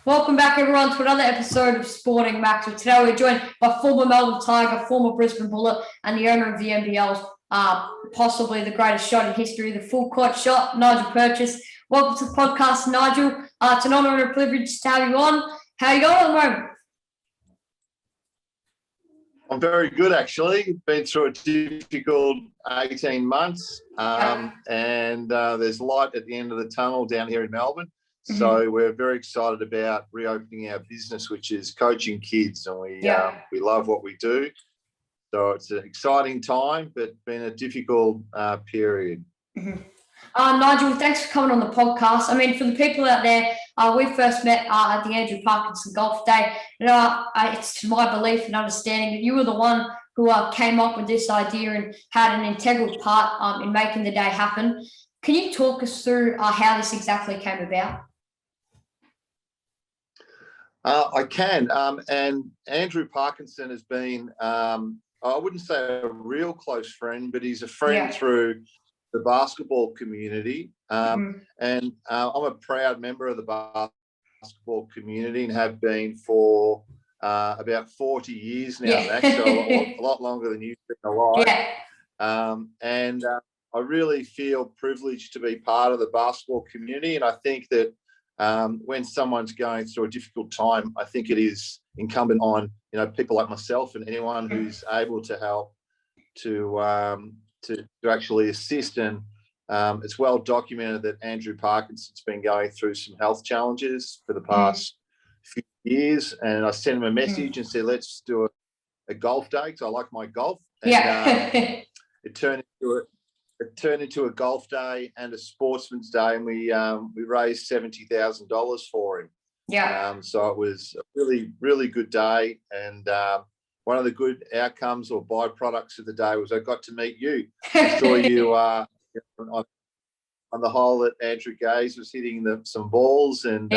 Welcome back, everyone, to another episode of Sporting Max. Today we're joined by former Melbourne Tiger, former Brisbane Bullet, and the owner of the Nbl's, possibly the greatest shot in history, the full court shot, Nigel Purchase. Welcome to the podcast, Nigel. It's an honour and a privilege to have you on. How are you going at the moment? I'm very good, actually. Been through a difficult 18 months, and there's light at the end of the tunnel down here in Melbourne. So we're very excited about reopening our business, which is coaching kids, and we love what we do. So it's an exciting time, but been a difficult period. Nigel, thanks for coming on the podcast. I mean, for the people out there, we first met at the Andrew Parkinson Golf Day. It's my belief and understanding that you were the one who came up with this idea and had an integral part in making the day happen. Can you talk us through how this exactly came about? I can. And Andrew Parkinson has been, I wouldn't say a real close friend, but he's a friend through the basketball community. And I'm a proud member of the basketball community and have been for about 40 years now, Max, so a lot longer than you've been alive. And I really feel privileged to be part of the basketball community. And I think that when someone's going through a difficult time, I think it is incumbent on people like myself and anyone who's able to help to actually assist. And it's well documented that Andrew Parkinson's been going through some health challenges for the past few years. And I sent him a message and said, let's do a golf day, because I like my golf. And it turned into a golf day and a sportsman's day, and we raised $70,000 for him. So it was a really, really good day. And one of the good outcomes or byproducts of the day was I got to meet you. I saw you on the hole that Andrew Gaze was hitting some balls, and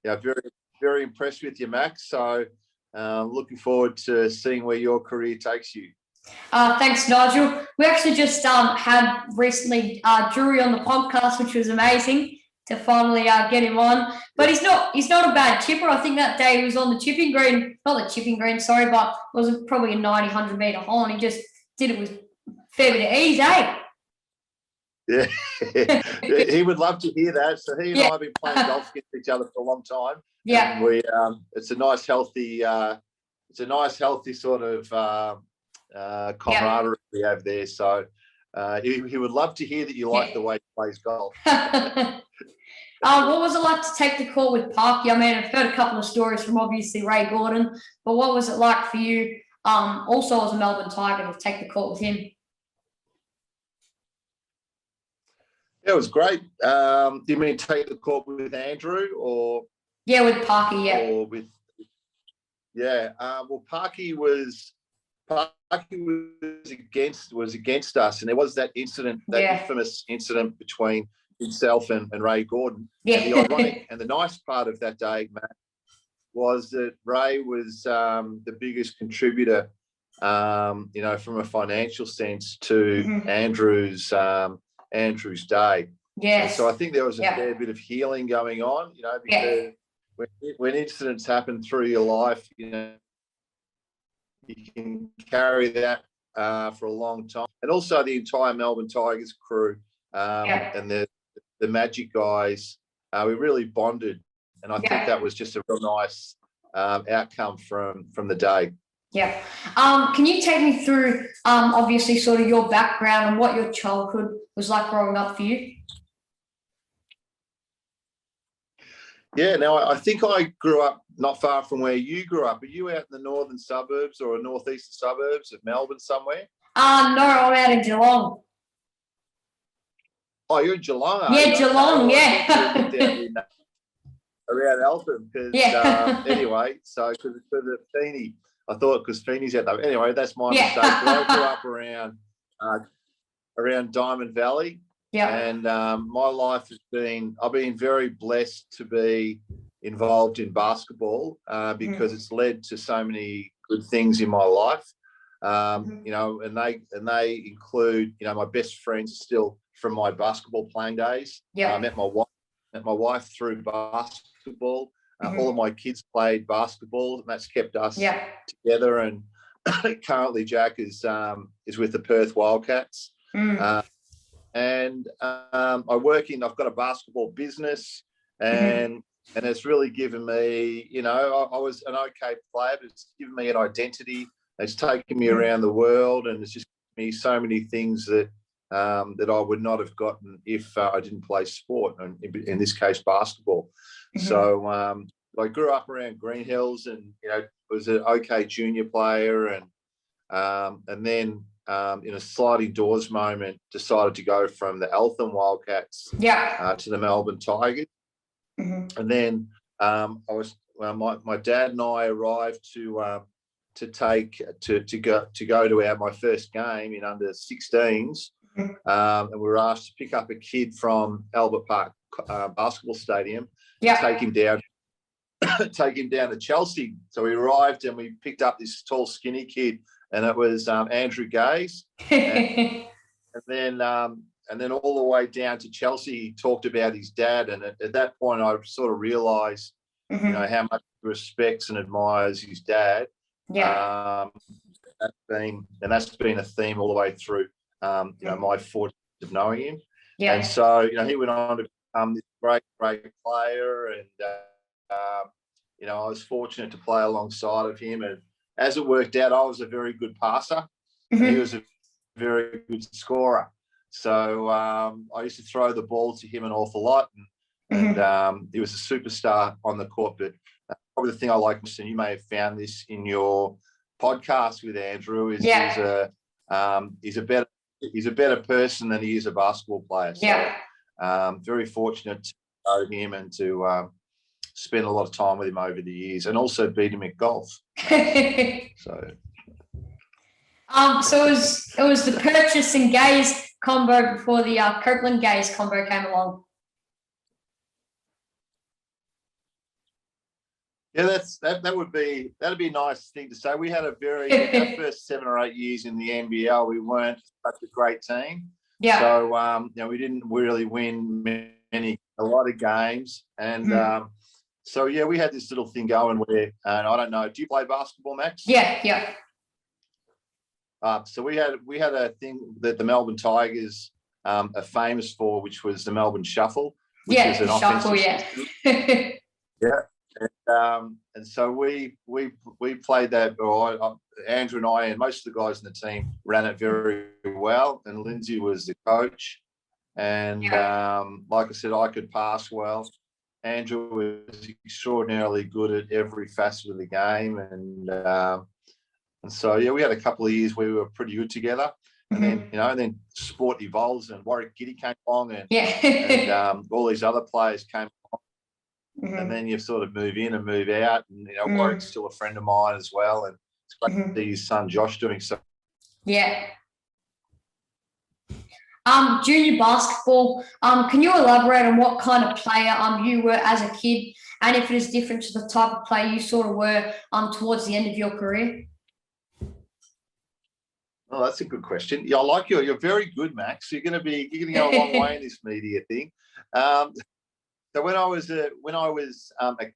very, very impressed with you, Max. So looking forward to seeing where your career takes you. Thanks, Nigel. We actually just had recently Drury on the podcast, which was amazing to finally get him on. But he's not a bad chipper. I think that day he was on the chipping green, not the chipping green, sorry, but it was probably a 90, 100-metre hole, and he just did it with a fair bit of ease, eh? Yeah, he would love to hear that. So he and I have been playing golf against each other for a long time. Yeah, and we it's a nice healthy sort of camaraderie we have there. So he would love to hear that you like the way he plays golf. What was it like to take the court with Parky? I mean, I've heard a couple of stories from obviously Ray Gordon, but what was it like for you, also as a Melbourne Tiger, to take the court with him? Yeah, it was great. Do you mean take the court with Andrew or? Yeah, with Parky, yeah. Or with, well, Parky was against us, and there was that incident, infamous incident between himself and Ray Gordon. And the ironic and the nice part of that day, Matt, was that Ray was the biggest contributor, from a financial sense to Andrew's day. Yes. And so I think there was a fair bit of healing going on, because when incidents happen through your life, you can carry that for a long time. And also the entire Melbourne Tigers crew and the Magic guys, we really bonded. And I think that was just a real nice outcome from the day. Yeah. Can you take me through, obviously, sort of your background and what your childhood was like growing up for you? Yeah, now I think I grew up not far from where you grew up. Are you out in the northern suburbs or northeastern suburbs of Melbourne somewhere? No, I'm out in Geelong. Oh, you're in Geelong? Yeah, Geelong, Around Eltham, because anyway, so because the Feeney, I thought because Feeney's out there. Anyway, that's my mistake. But I grew up around Diamond Valley. Yeah. And my life I've been very blessed to be involved in basketball because it's led to so many good things in my life. And they include, my best friends still from my basketball playing days. I met my wife through basketball. All of my kids played basketball, and that's kept us Yeah. together. And currently, Jack is with the Perth Wildcats. And I've got a basketball business, and it's really given me, I was an okay player, but it's given me an identity. It's taken me around the world, and it's just given me so many things that that I would not have gotten if I didn't play sport, and in this case, basketball. So I grew up around Green Hills, and was an okay junior player, and then in a sliding doors moment, decided to go from the Eltham Wildcats to the Melbourne Tigers. And then my dad and I arrived to go to my first game in under 16s, and we were asked to pick up a kid from Albert Park Basketball Stadium, take him down to Chelsea. So we arrived and we picked up this tall, skinny kid, and it was Andrew Gaze. And then all the way down to Chelsea, he talked about his dad. And at that point, I sort of realised, how much he respects and admires his dad. That's been a theme all the way through, my 40 years of knowing him. And so, he went on to become this great, great player. And, I was fortunate to play alongside of him. And as it worked out, I was a very good passer, and he was a very good scorer. So I used to throw the ball to him an awful lot, and he was a superstar on the court. But probably the thing I like most, and you may have found this in your podcast with Andrew, is he's a better person than he is a basketball player. So very fortunate to know him and to spend a lot of time with him over the years, and also beat him at golf. So it was the Purchase and Gaze combo before the Copeland Gaze combo came along. Yeah, that'd be a nice thing to say. We had our first 7 or 8 years in the NBL, we weren't such a great team. So we didn't really win a lot of games, and so we had this little thing going where, and I don't know, do you play basketball, Max? Yeah. So we had a thing that the Melbourne Tigers are famous for, which was the Melbourne Shuffle, which is an shuffle, offensive system. And so we played that. Or Andrew and I and most of the guys in the team ran it very well, and Lindsay was the coach. And like I said, I could pass well. Andrew was extraordinarily good at every facet of the game, and so we had a couple of years where we were pretty good together. And then then sport evolves, and Warwick Giddy came along, and all these other players came along, and then you sort of move in and move out. And Warwick's still a friend of mine as well, and it's great to see his son Josh doing so. Junior basketball, can you elaborate on what kind of player you were as a kid, and if it is different to the type of player you sort of were towards the end of your career? Oh, that's a good question. Yeah, I like you. You're very good, Max. You're going to go a long way in this media thing. So when I was a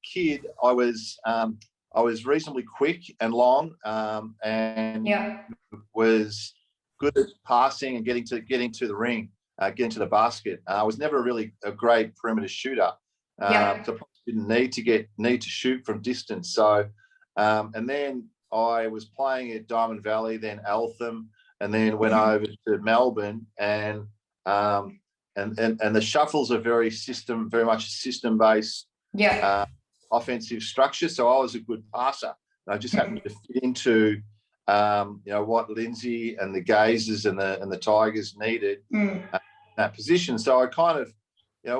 kid, I was reasonably quick and long, and was good at passing and getting to the ring, getting to the basket. I was never really a great perimeter shooter, so I probably didn't need to shoot from distance. So, and then I was playing at Diamond Valley, then Eltham, and then went over to Melbourne, and the shuffles are very much a system-based offensive structure. So I was a good passer. I just happened to fit into what Lindsay and the Gazers and the Tigers needed in that position. So I kind of,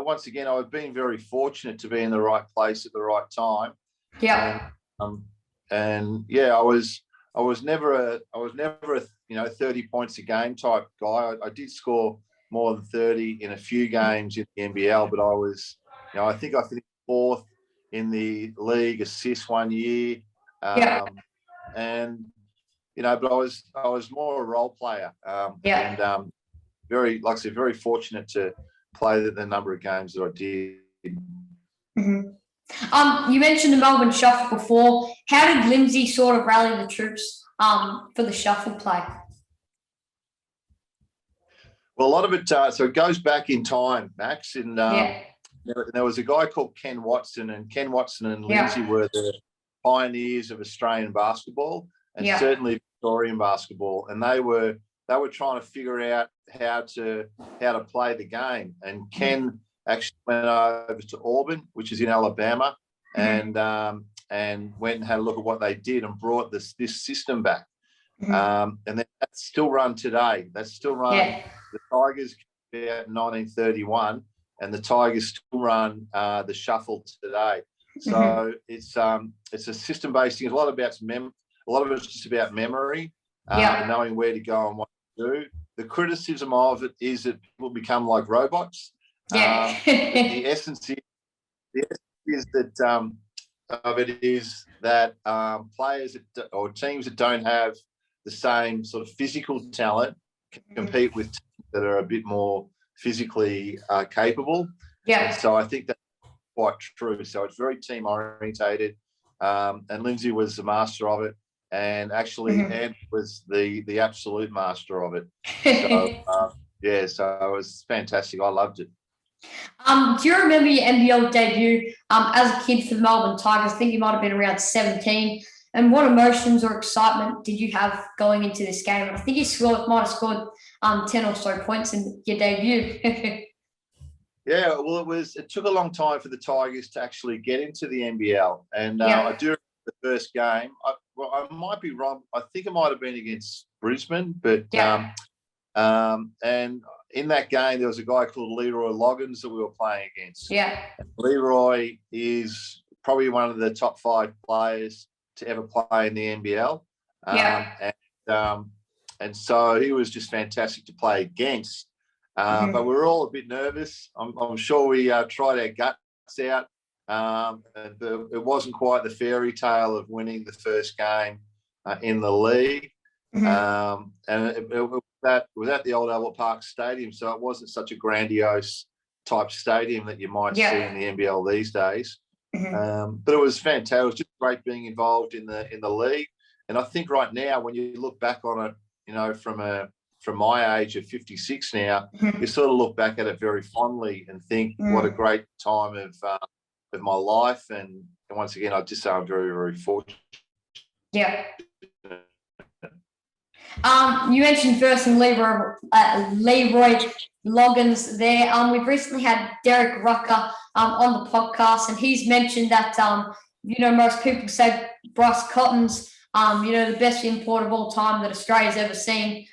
once again, I've been very fortunate to be in the right place at the right time. I was never a 30 points a game type guy. I did score more than 30 in a few games in the NBL, but I was, I think I finished 4th in the league assists one year. And but I was more a role player. And very, like I said, very fortunate to play the number of games that I did. You mentioned the Melbourne Shuffle before. How did Lindsay sort of rally the troops for the shuffle play? Well, a lot of it, so it goes back in time, Max. And Yeah. there was a guy called Ken Watson, and Ken Watson and Yeah. Lindsay were the pioneers of Australian basketball and Yeah. certainly Victorian basketball. And they were trying to figure out how to play the game. And Ken actually went over to Auburn, which is in Alabama, and went and had a look at what they did and brought this system back. And then that's still run today. That's still run. Yeah. The Tigers came out in 1931, and the Tigers still run the shuffle today. So it's a system-based thing. A lot of it's just about memory, and knowing where to go and what to do. The criticism of it is that people become like robots. Yeah. The essence is that of it is that players or teams that don't have the same sort of physical talent can compete with teams that are a bit more physically capable. Yeah. And so I think that's quite true. So it's very team orientated, and Lindsay was the master of it, and actually Ant was the absolute master of it. So so it was fantastic. I loved it. Do you remember your NBL debut as a kid for the Melbourne Tigers? I think you might have been around 17. And what emotions or excitement did you have going into this game? I think you might have scored 10 or so points in your debut. Yeah, well, it took a long time for the Tigers to actually get into the NBL. And I do remember the first game. I might be wrong. I think it might have been against Brisbane. But and in that game, there was a guy called Leroy Loggins that we were playing against. Yeah. Leroy is probably one of the top 5 players to ever play in the NBL. And so he was just fantastic to play against. But we were all a bit nervous. I'm sure we tried our guts out. And it wasn't quite the fairy tale of winning the first game in the league. And it was at the old Albert Park Stadium, so it wasn't such a grandiose type stadium that you might see in the NBL these days. But it was fantastic. It was just great being involved in the league. And I think right now, when you look back on it, from my age of 56 now, you sort of look back at it very fondly and think what a great time of my life. And once again, I just say I'm very, very fortunate. Yeah. You mentioned first and Leroy Loggins there. We've recently had Derek Rucker on the podcast, and he's mentioned that most people say Bryce Cotton's the best import of all time that Australia's ever seen.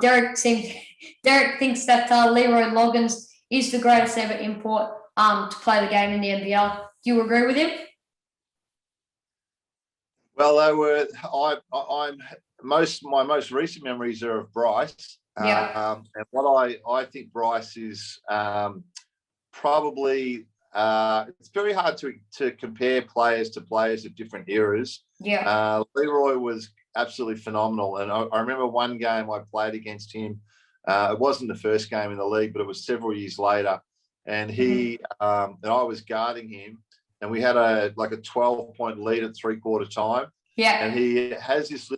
Derek thinks that Leroy Loggins is the greatest ever import to play the game in the NBL. Do you agree with him? Well, they were. My most recent memories are of Bryce. And what I think Bryce is probably. It's very hard to compare players to players of different eras. Yeah. Leroy was absolutely phenomenal, and I remember one game I played against him. It wasn't the first game in the league, but it was several years later, and he and I was guarding him, and we had a 12-point lead at 3/4 time. Yeah. And he has this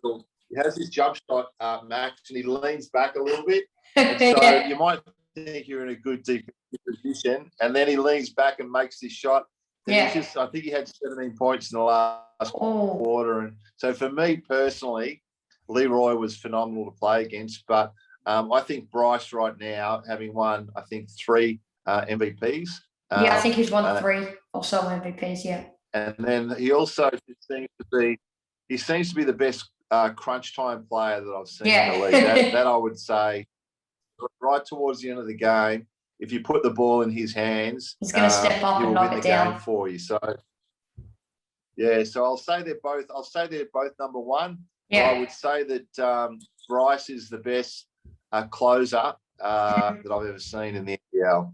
jump shot, Max, and he leans back a little bit. And so you might think you're in a good defensive position, and then he leans back and makes this shot. And I think he had 17 points in the last quarter. And so for me personally, Leroy was phenomenal to play against. But I think Bryce right now, having won, I think 3 MVPs. I think he's won 3 or so MVPs, yeah. And then he also seems to be the best crunch time player that I've seen in the league. That I would say, right towards the end of the game, if you put the ball in his hands, he's going to step up and knock it down for you. So, so I'll say they're both number one. Yeah. I would say that Bryce is the best closer that I've ever seen in the NBL.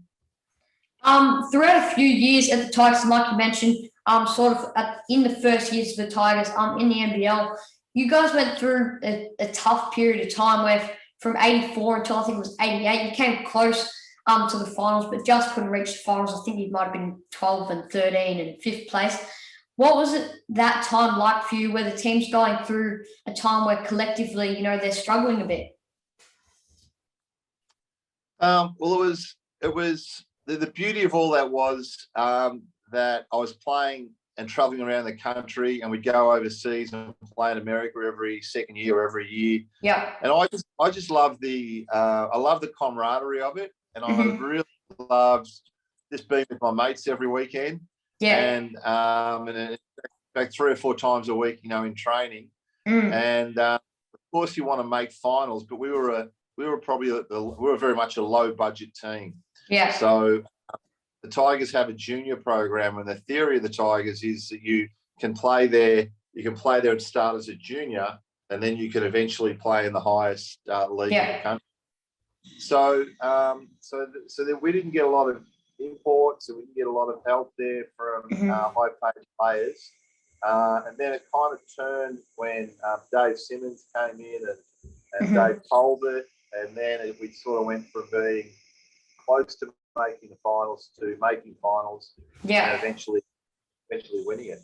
Throughout a few years at the Tigers, like you mentioned, in the first years of the Tigers, in the NBL, you guys went through a tough period of time where from 84 until I think it was 88, you came close to the finals, but just couldn't reach the finals. I think he might have been 12 and 13 and 5th place. What was it that time like for you, where the team's going through a time where collectively, they're struggling a bit? Well, it was the beauty of all that was that I was playing and traveling around the country, and we'd go overseas and play in America every second year or every year. Yeah. And I just love I love the camaraderie of it, and I really loved just being with my mates every weekend. Yeah. And in fact 3 or 4 times a week, in training. And of course, you want to make finals, but we were very much a low budget team. Yeah. So the Tigers have a junior program, and the theory of the Tigers is that you can play there. You can play there and start as a junior, and then you can eventually play in the highest league in the country. So, that we didn't get a lot of imports, and we didn't get a lot of help there from high-paid players. And then it kind of turned when Dave Simmons came in and Dave Colbert, and then we sort of went from being close to making the finals to making finals, and eventually winning it.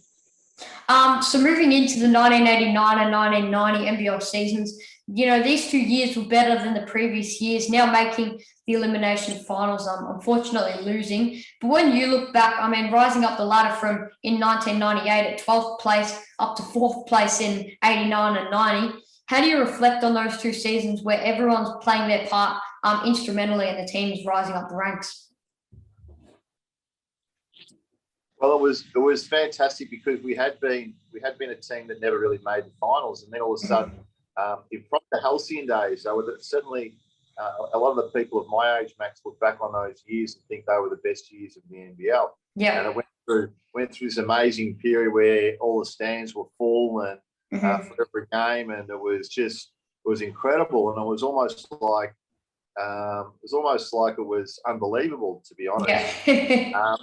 So moving into the 1989 and 1990 NBL seasons, these 2 years were better than the previous years, now making the elimination finals, unfortunately losing. But when you look back, rising up the ladder from in 1998 at 12th place up to 4th place in 89 and 90, how do you reflect on those 2 seasons where everyone's playing their part instrumentally and the team's rising up the ranks? Well, it was fantastic because we had been a team that never really made the finals, and then all of a sudden, in the halcyon days, they were certainly a lot of the people of my age, Max, look back on those years and think they were the best years of the NBL. Yeah, and it went through this amazing period where all the stands were full and for every game, and it was incredible, and it was almost like it was unbelievable, to be honest. Yeah.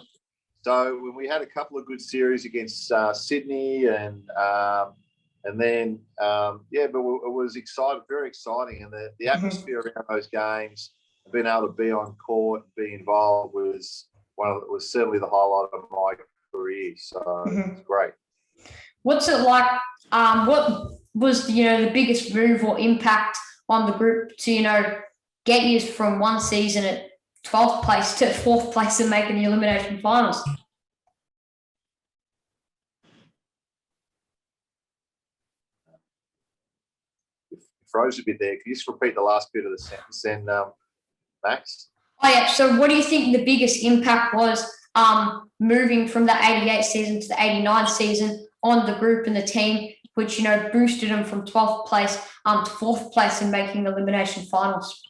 So when we had a couple of good series against Sydney and then but it was very exciting, and the atmosphere around those games, and being able to be on court and be involved was certainly the highlight of my career. So it's great. What's it like? What was the biggest move or impact on the group to get you from one season at 12th place to 4th place and making the elimination finals? Froze a bit there. Can you just repeat the last bit of the sentence then, Max? Oh, yeah. So what do you think the biggest impact was moving from the 88 season to the 89 season on the group and the team, which, boosted them from 12th place to 4th place in making the elimination finals?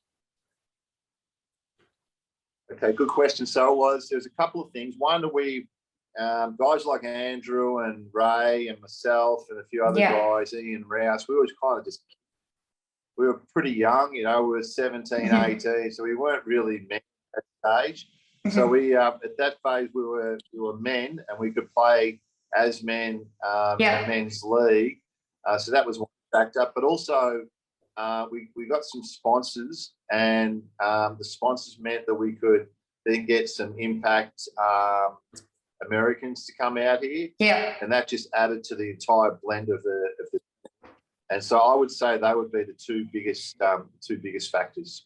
Okay, good question. So there's a couple of things. One, that we guys like Andrew and Ray and myself and a few other guys, Ian Rouse, we were pretty young, we were 17, 18, so we weren't really men at that stage. So we at that phase we were men, and we could play as men in a men's league. So that was one factor. But also we got some sponsors, and the sponsors meant that we could then get some Impact Americans to come out here. Yeah. And that just added to the entire blend of the. And so I would say they would be the two biggest factors.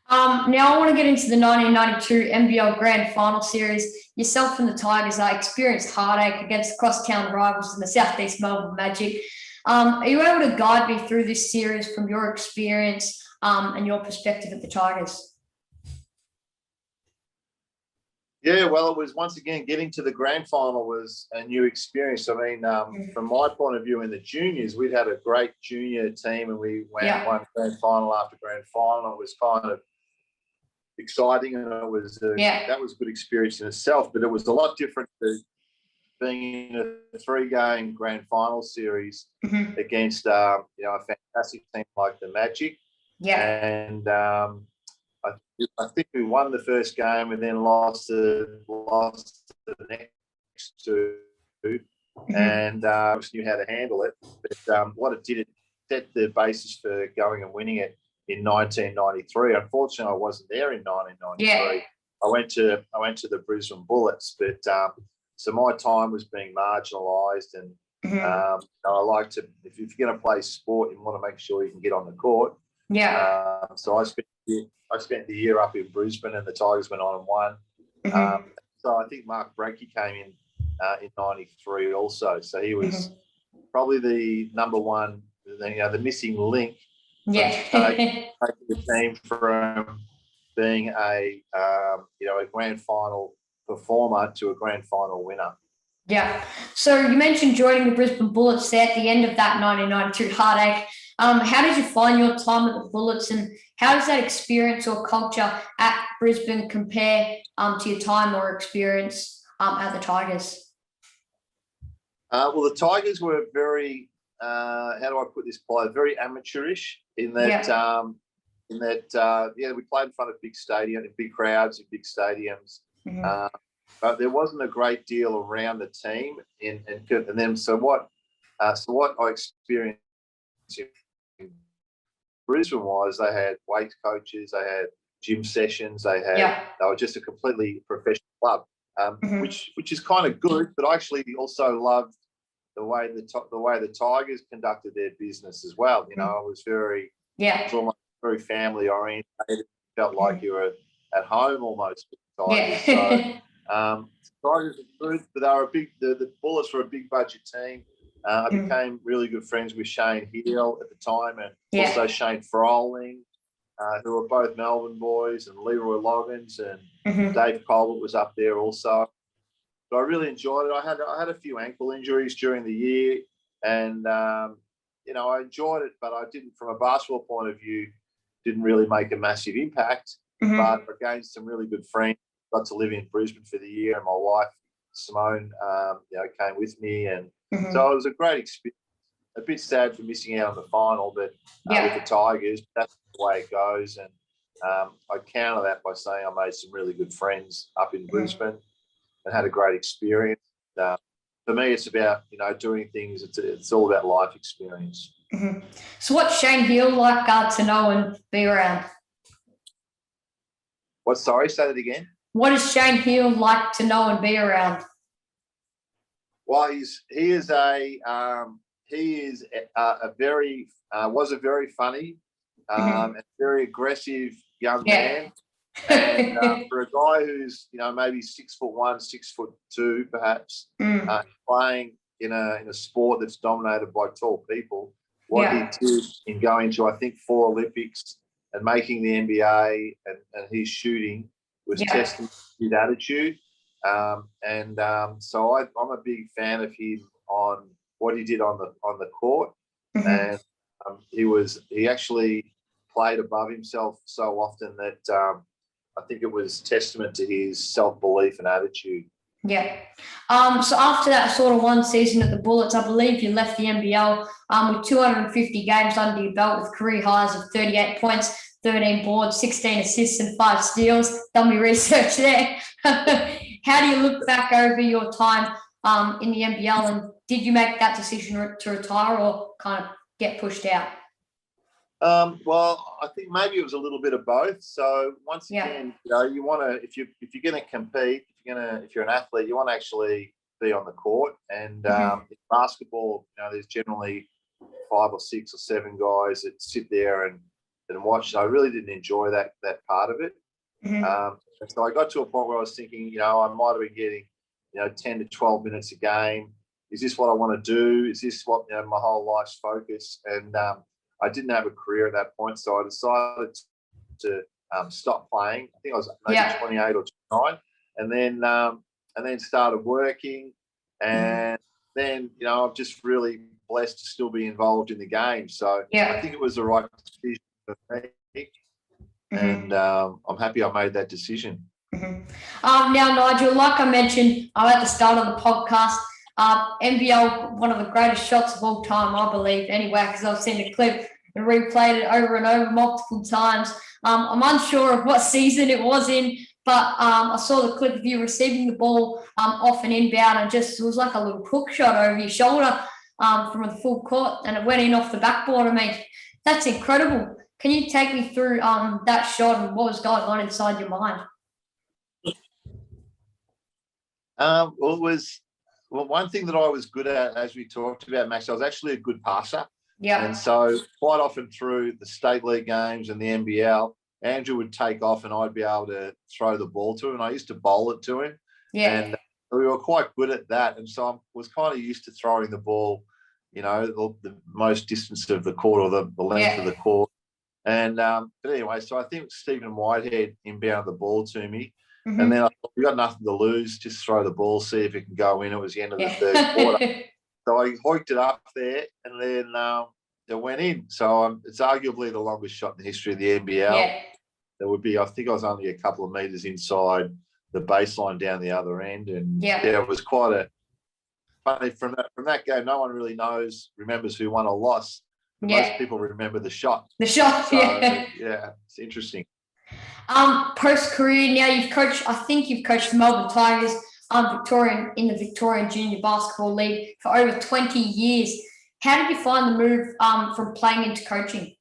Now I want to get into the 1992 NBL Grand Final series. Yourself and the Tigers experienced heartache against crosstown rivals in the Southeast Melbourne Magic. Are you able to guide me through this series from your experience and your perspective at the Tigers? Yeah, well, it was, once again, getting to the grand final was a new experience. I mean, from my point of view in the juniors, we'd had a great junior team, and we won grand final after grand final. It was kind of exciting, and it was that was a good experience in itself. But it was a lot different to being in a 3-game grand final series against a fantastic team like the Magic. Yeah, and I think we won the first game and then lost the next two, and just knew how to handle it. But what it did, it set the basis for going and winning it in 1993. Unfortunately, I wasn't there in 1993. Yeah. I went to the Brisbane Bullets, but so my time was being marginalised, and I like to, if you're going to play sport, you want to make sure you can get on the court. Yeah. So I spent the year up in Brisbane, and the Tigers went on and won. So I think Mark Brankey came in 93 also. So he was probably the number one, the missing link. Taking the team from being a grand final performer to a grand final winner. Yeah. So you mentioned joining the Brisbane Bullets there at the end of that 1992 heartache. How did you find your time at the Bullets, and how does that experience or culture at Brisbane compare to your time or experience at the Tigers? Well, the Tigers were very, how do I put this, very amateurish in that, we played in front of big stadiums, big crowds in big stadiums. But there wasn't a great deal around the team, and then so what I experienced in Brisbane was they had weight coaches, they had gym sessions, they were just a completely professional club, which is kind of good. But I actually also loved the way the Tigers conducted their business as well. It was it's almost very family oriented. Felt like you were at home almost with the Tigers. So Tigers were good, but they were the Bullets were a big budget team. I became really good friends with Shane Hill at the time, and also Shane Froling, who were both Melbourne boys, and Leroy Loggins, and Dave Colbert was up there also. But I really enjoyed it. I had a few ankle injuries during the year, and I enjoyed it, but I didn't, from a basketball point of view, didn't really make a massive impact. But I gained some really good friends. Got to live in Brisbane for the year, and my wife Simone, came with me, and so it was a great experience. A bit sad for missing out on the final, but with the Tigers, that's the way it goes. And I counter that by saying I made some really good friends up in Brisbane and had a great experience. For me, it's about doing things. It's all about life experience. So, what's Shane Hill like to know and be around? What? Sorry, say that again. What is Shane Hill like to know and be around? Well, he was a very funny and very aggressive young man. And for a guy who's maybe 6'1", 6'2", perhaps, playing in a sport that's dominated by tall people, what he did in going to, I think, 4 Olympics and making the NBA and his shooting was testament to his attitude. So I'm a big fan of him on what he did on the court, and he actually played above himself so often that I think it was testament to his self-belief and attitude. Yeah. So after that sort of one season at the Bullets, I believe you left the NBL with 250 games under your belt with career highs of 38 points, 13 boards, 16 assists and 5 steals. Done me research there. How do you look back over your time in the NBL, and did you make that decision to retire or kind of get pushed out? Well, I think maybe it was a little bit of both. So once again, you want to, if you're going to compete, if you're an athlete, you want to actually be on the court. And in basketball, there's generally 5 or 6 or 7 guys that sit there and watch. And I really didn't enjoy that part of it. And so I got to a point where I was thinking, I might have been getting, 10 to 12 minutes a game. Is this what I want to do? Is this what my whole life's focus? And I didn't have a career at that point, so I decided to stop playing. I think I was maybe 28 or 29, and then started working, and then I'm just really blessed to still be involved in the game. So I think it was the right decision for me, and I'm happy I made that decision. Now, Nigel, like I mentioned at the start of the podcast, NBL, one of the greatest shots of all time, I believe, anyway, because I've seen the clip and replayed it over and over multiple times. I'm unsure of what season it was in, but I saw the clip of you receiving the ball off an inbound, and it was like a little hook shot over your shoulder from the full court, and it went in off the backboard. I mean, that's incredible. Can you take me through that shot and what was going on inside your mind? Well, it was one thing that I was good at, as we talked about, Max. I was actually a good passer. Yeah. And so quite often through the state league games and the NBL, Andrew would take off and I'd be able to throw the ball to him. And I used to bowl it to him. Yeah. And we were quite good at that. And so I was kind of used to throwing the ball, the most distance of the court or the length of the court. And but anyway, so I think Stephen Whitehead inbounded the ball to me. Mm-hmm. And then I thought, we got nothing to lose, just throw the ball, see if it can go in. It was the end of the third quarter. So I hoiked it up there, and then it went in. So it's arguably the longest shot in the history of the NBL. Yeah. There would be, I think I was only a couple of metres inside the baseline down the other end. And it was quite a funny from that game. No one really remembers who won or lost. Most people remember the shot. The shot, so, yeah, it's interesting. Post-career, now you've coached the Melbourne Tigers, in the Victorian Junior Basketball League for over 20 years. How did you find the move from playing into coaching? It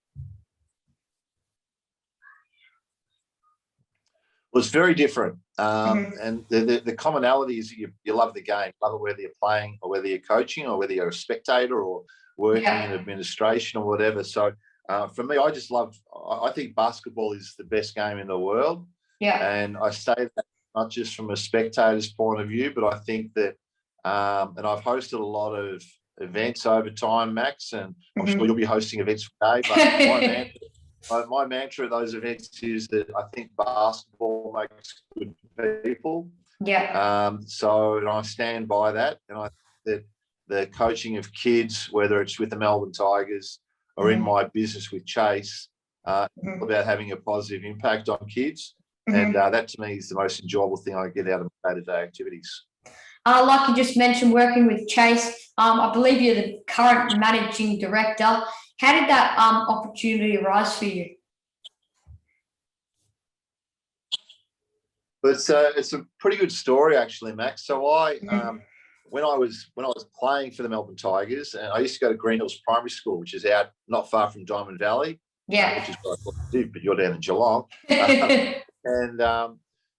was very different. And the commonality is you love the game, love it whether you're playing or whether you're coaching or whether you're a spectator or working in administration or whatever. So for me, I think basketball is the best game in the world. Yeah. And I say that not just from a spectator's point of view, but I think that, and I've hosted a lot of events over time, Max, and I'm sure you'll be hosting events today, but my mantra at those events is that I think basketball makes good people. Yeah. And I stand by that. And I think that the coaching of kids, whether it's with the Melbourne Tigers or in my business with Chase, about having a positive impact on kids. And that to me is the most enjoyable thing I get out of my day-to-day activities. Like you just mentioned, working with Chase, I believe you're the current managing director. How did that opportunity arise for you? But it's a pretty good story, actually, Max. So when I was playing for the Melbourne Tigers, and I used to go to Green Hills Primary School, which is out not far from Diamond Valley, which is where I thought to do, but you're down in Geelong.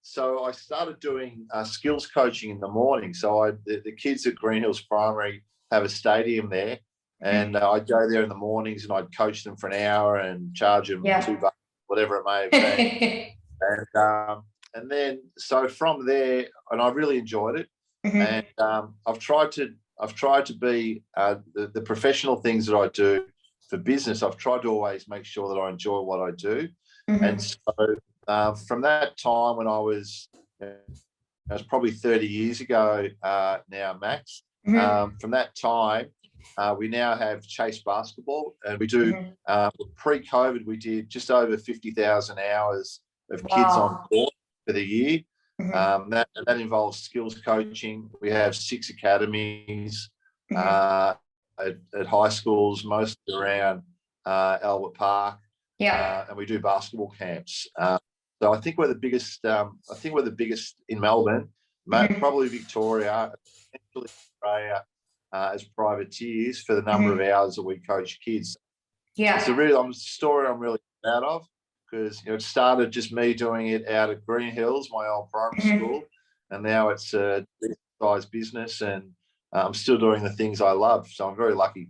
So I started doing skills coaching in the morning. So the kids at Green Hills Primary have a stadium there, and I'd go there in the mornings and I'd coach them for an hour and charge them $2, whatever it may have been. And then so from there, and I really enjoyed it. And I've tried to be the professional things that I do for business. I've tried to always make sure that I enjoy what I do. And so from that time when I was probably 30 years ago now, Max, from that time, we now have Chase Basketball, and we do, pre-COVID, we did just over 50,000 hours of kids on court for the year. That involves skills coaching. We have 6 academies at high schools, mostly around Albert Park. And we do basketball camps. So I think we're the biggest. In Melbourne, probably Victoria, essentially Australia, as privateers for the number of hours that we coach kids. Yeah, it's a story I'm really proud of, because it started just me doing it out at Green Hills, my old primary school, and now it's a size business, and I'm still doing the things I love. So I'm very lucky.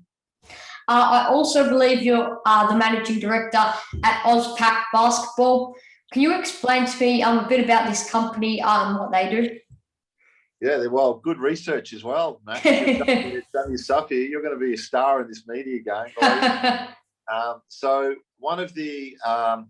I also believe you're the managing director at Ozpack Basketball. Can you explain to me a bit about this company and what they do? Yeah, well, good research as well, Matt. You've done your stuff here. You're going to be a star in this media game. So one of the I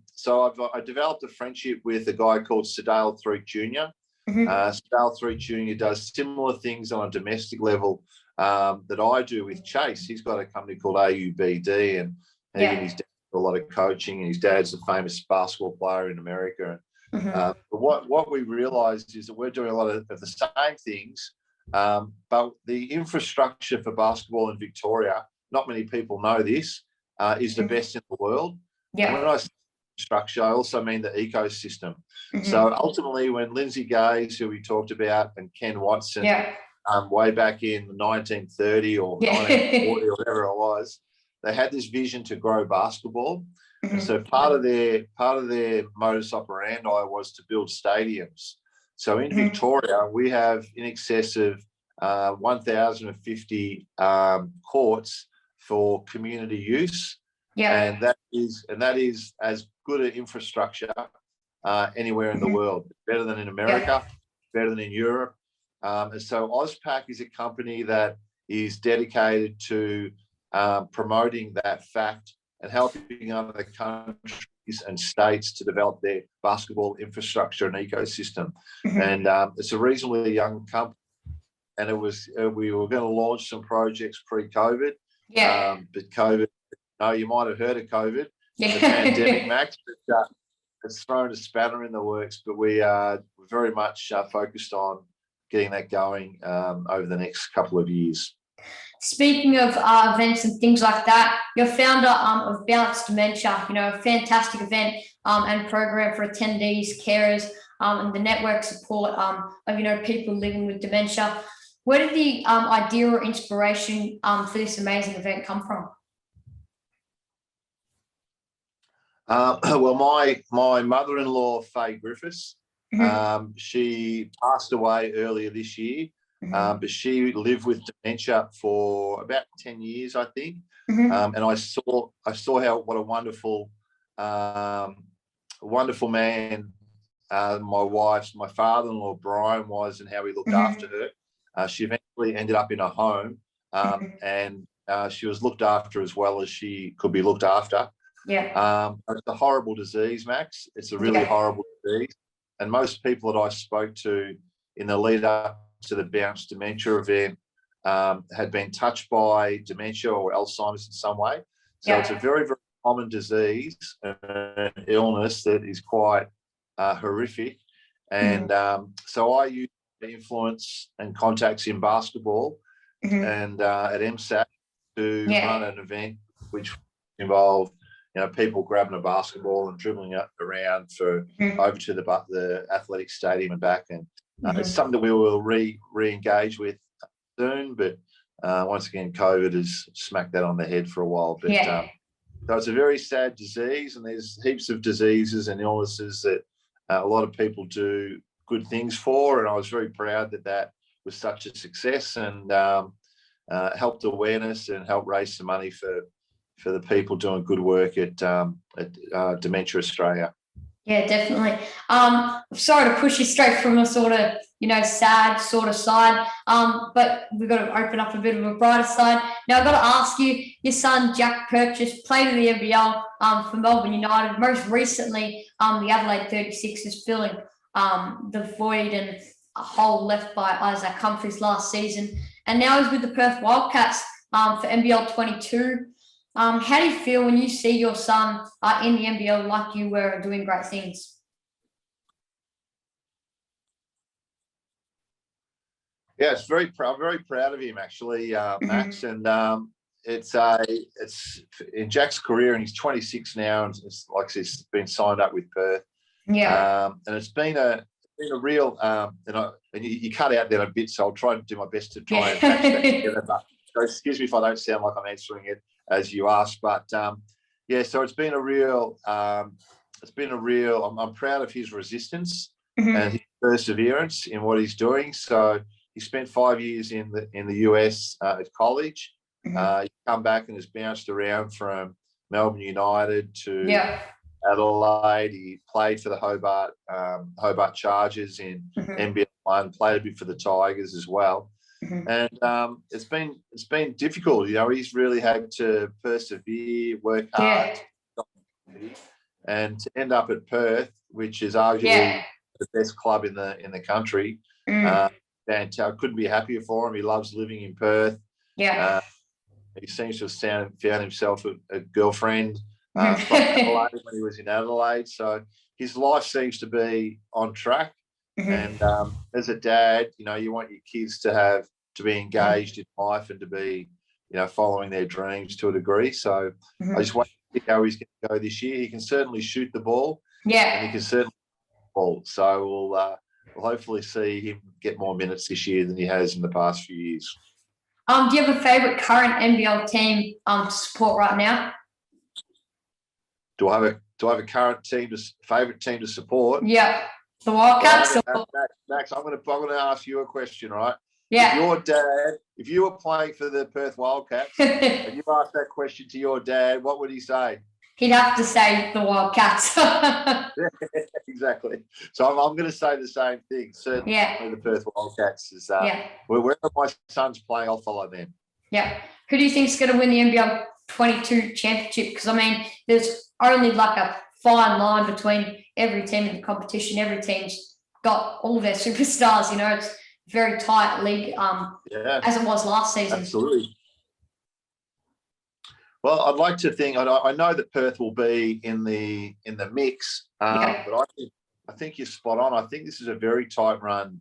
developed a friendship with a guy called Sedale Threek Jr. Sedale Threek Jr. does similar things on a domestic level that I do with Chase. He's got a company called AUBD, and he and his dad do a lot of coaching, and his dad's a famous basketball player in America. But what we realised is that we're doing a lot of the same things, but the infrastructure for basketball in Victoria, not many people know this, is the best in the world. And when I say structure, I also mean the ecosystem. So ultimately, when Lindsay Gaze, who we talked about, and Ken Watson, way back in 1930 or 1940 or whatever it was, they had this vision to grow basketball. And so part of their modus operandi was to build stadiums. So in Victoria, we have in excess of 1,050 courts for community use, and that is as good an infrastructure anywhere in the world. Better than in America, better than in Europe. And so AusPac is a company that is dedicated to promoting that fact and helping other countries and states to develop their basketball infrastructure and ecosystem. And it's a reasonably young company, and we were going to launch some projects pre-COVID. But COVID, you might have heard of COVID, the pandemic, Max, but it's thrown a spanner in the works. But we are very much focused on getting that going over the next couple of years. Speaking of events and things like that, you're founder of Balanced Dementia, a fantastic event and program for attendees, carers, and the network support of, people living with dementia. Where did the idea or inspiration for this amazing event come from? Well, my mother-in-law, Faye Griffiths, she passed away earlier this year. But she lived with dementia for about 10 years, I think. And I saw what a wonderful man my father-in-law Brian was, and how he looked after her. She eventually ended up in a home, and she was looked after as well as she could be looked after. It's a horrible disease, Max. It's a really horrible disease. And most people that I spoke to in the lead up to the Bounce Dementia event had been touched by dementia or Alzheimer's in some way. So it's a very, very common disease, an illness that is quite horrific. And so I use influence and contacts in basketball and at MSAC to run an event which involved people grabbing a basketball and dribbling it around for over to the athletic stadium and back. And it's something that we will re-engage with soon, but once again, COVID has smacked that on the head for a while. But so it's a very sad disease, and there's heaps of diseases and illnesses that a lot of people do good things for, and I was very proud that was such a success, and helped awareness and helped raise some money for the people doing good work at Dementia Australia. Yeah, definitely. Sorry to push you straight from a sort of, sad sort of side, but we've got to open up a bit of a brighter side. Now, I've got to ask you, your son, Jack Purchase, played in the NBL for Melbourne United. Most recently, the Adelaide 36ers filling the void and a hole left by Isaac Humphries last season. And now he's with the Perth Wildcats for NBL 22. How do you feel when you see your son in the NBL like you were doing great things? Yeah, I'm very proud of him, actually, Max. And it's in Jack's career, and he's 26 now, and it's like he's been signed up with Perth. And it's been a real and you cut out there a bit, so I'll try to do my best to try and patch that together. But so excuse me if I don't sound like I'm answering it as you asked, but so it's been a real I'm proud of his resistance and his perseverance in what he's doing. So he spent 5 years in the US at college. He come back and has bounced around from Melbourne United to Adelaide. He played for the Hobart Chargers in NBL 1, played a bit for the Tigers as well. And it's been difficult. He's really had to persevere, work hard, and to end up at Perth, which is arguably the best club in the country. And I couldn't be happier for him. He loves living in Perth. He seems to have found himself a girlfriend from Adelaide when he was in Adelaide. So his life seems to be on track. And as a dad, you want your kids to be engaged in life and to be, following their dreams to a degree. So I just want to see how he's going to go this year. He can certainly shoot the ball. And he can certainly shoot the ball. So we'll hopefully see him get more minutes this year than he has in the past few years. Do you have a favourite current NBL team to support right now? do I have a current favourite team to support? Yeah, the Wildcats. Max, I'm going to ask you a question, right? Yeah. If your dad, if you were playing for the Perth Wildcats, and you asked that question to your dad, what would he say? He'd have to say the Wildcats. Yeah, exactly. So I'm going to say the same thing. Certainly, the Perth Wildcats is. Wherever my son's playing, I'll follow them. Yeah. Who do you think's going to win the NBL 22 championship? Because I mean, there's only like a fine line between every team in the competition. Every team's got all their superstars. You know, it's very tight league. As it was last season. Absolutely. Well, I'd like to think. I know that Perth will be in the mix, but I think you're spot on. I think this is a very tight run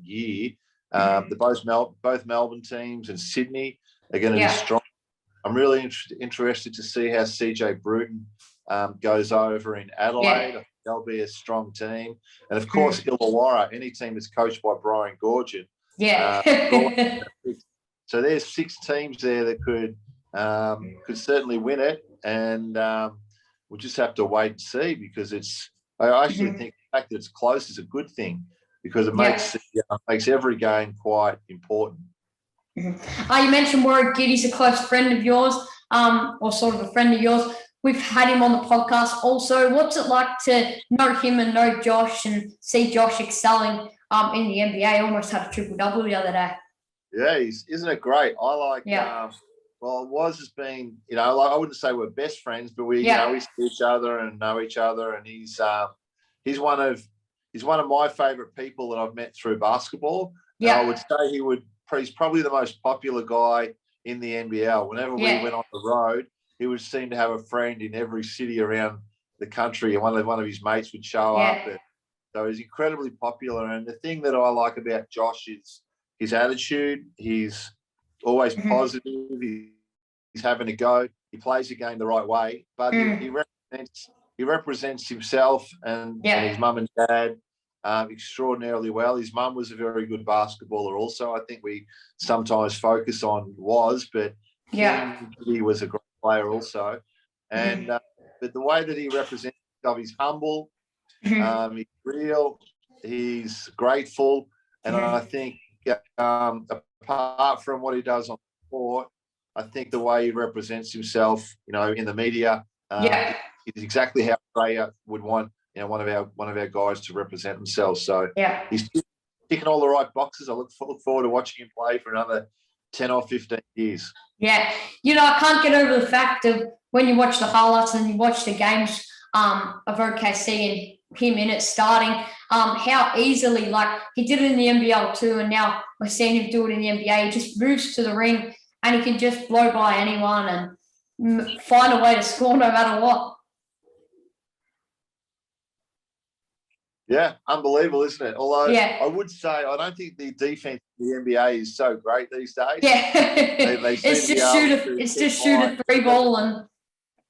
year. Both Melbourne teams and Sydney are going to be strong. I'm really interested to see how CJ Bruton goes over in Adelaide. I think they'll be a strong team, and of course Illawarra, any team that's coached by Brian Goorjian. So there's 6 teams there that could certainly win it, and we'll just have to wait and see, because I actually think the fact that it's close is a good thing, because it makes every game quite important. You mentioned Warwick Giddy's a close friend of yours, or sort of a friend of yours. We've had him on the podcast also. What's it like to know him and know Josh and see Josh excelling in the NBA? Almost had a triple-double the other day. Yeah, isn't it great? I like. Well, Waz has been, like, I wouldn't say we're best friends, but we see each other and know each other, and he's one of my favourite people that I've met through basketball. Yeah, I would say he's probably the most popular guy in the NBL. Whenever we went on the road, he would seem to have a friend in every city around the country, and one of his mates would show up. And so he's incredibly popular. And the thing that I like about Josh is his attitude. He's always positive. He's having a go. He plays the game the right way, but he represents himself and his mum and dad extraordinarily well. His mum was a very good basketballer also. I think we sometimes focus on but he was a great player also. And but the way that he represents himself, he's humble, he's real, he's grateful, and I think apart from what he does on the court, I think the way he represents himself, in the media, is exactly how Australia would want, one of our guys to represent themselves. So he's ticking all the right boxes. I look forward to watching him play for another 10 or 15 years. Yeah, I can't get over the fact of when you watch the highlights and you watch the games of OKC and him in it starting, how easily, like, he did it in the NBL too, and now we're seeing him do it in the NBA. He just moves to the ring and he can just blow by anyone and find a way to score no matter what. Yeah, unbelievable, isn't it? Although I would say I don't think the defense in the NBA is so great these days. Yeah, it's just shoot a 3-ball and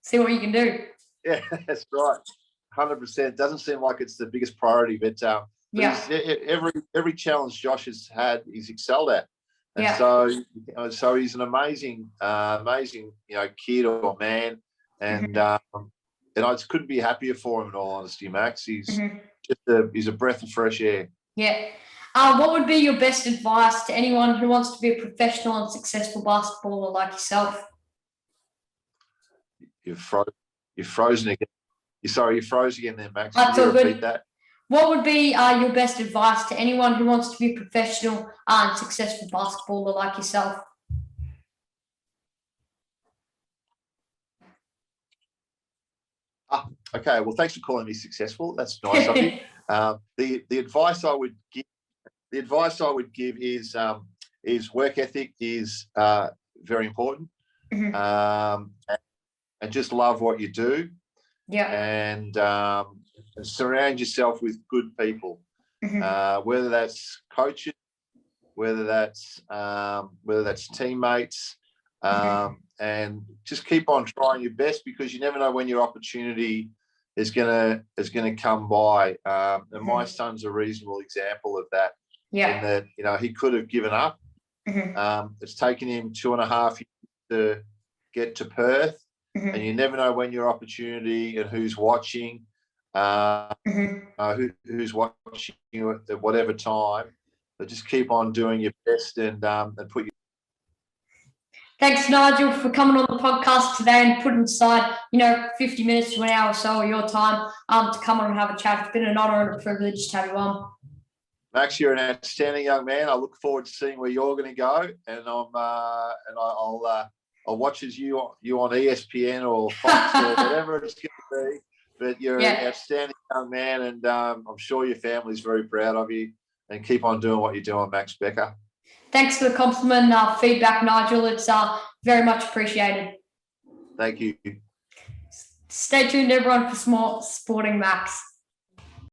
see what you can do. Yeah, that's right. 100%. Doesn't seem like it's the biggest priority, but every challenge Josh has had, he's excelled at, and so he's an amazing kid or man, and I just couldn't be happier for him. In all honesty, Max, he's he's a breath of fresh air. Yeah. What would be your best advice to anyone who wants to be a professional and successful basketballer like yourself? You've frozen again. You froze again there, Max. Can you repeat that? What would be your best advice to anyone who wants to be a professional and successful basketballer like yourself? Okay. Well, thanks for calling me successful. That's nice of you. The advice I would give is work ethic is very important, and just love what you do. Yeah, and surround yourself with good people, whether that's coaches, whether that's teammates, and just keep on trying your best, because you never know when your opportunity is gonna come by. And my son's a reasonable example of that. Yeah, in that he could have given up. It's taken him 2.5 years to get to Perth. and you never know when your opportunity and who's watching, who's watching you at whatever time. But just keep on doing your best and put your. Thanks, Nigel, for coming on the podcast today and putting aside, 50 minutes to an hour or so of your time to come on and have a chat. It's been an honour and a privilege to have you on. Max, you're an outstanding young man. I look forward to seeing where you're going to go, and I'll watch as you on ESPN or Fox or whatever it's going to be. But you're an outstanding young man, and I'm sure your family's very proud of you. And keep on doing what you're doing, Max Becker. Thanks for the compliment and feedback, Nigel. It's very much appreciated. Thank you. Stay tuned, everyone, for more Sporting Max.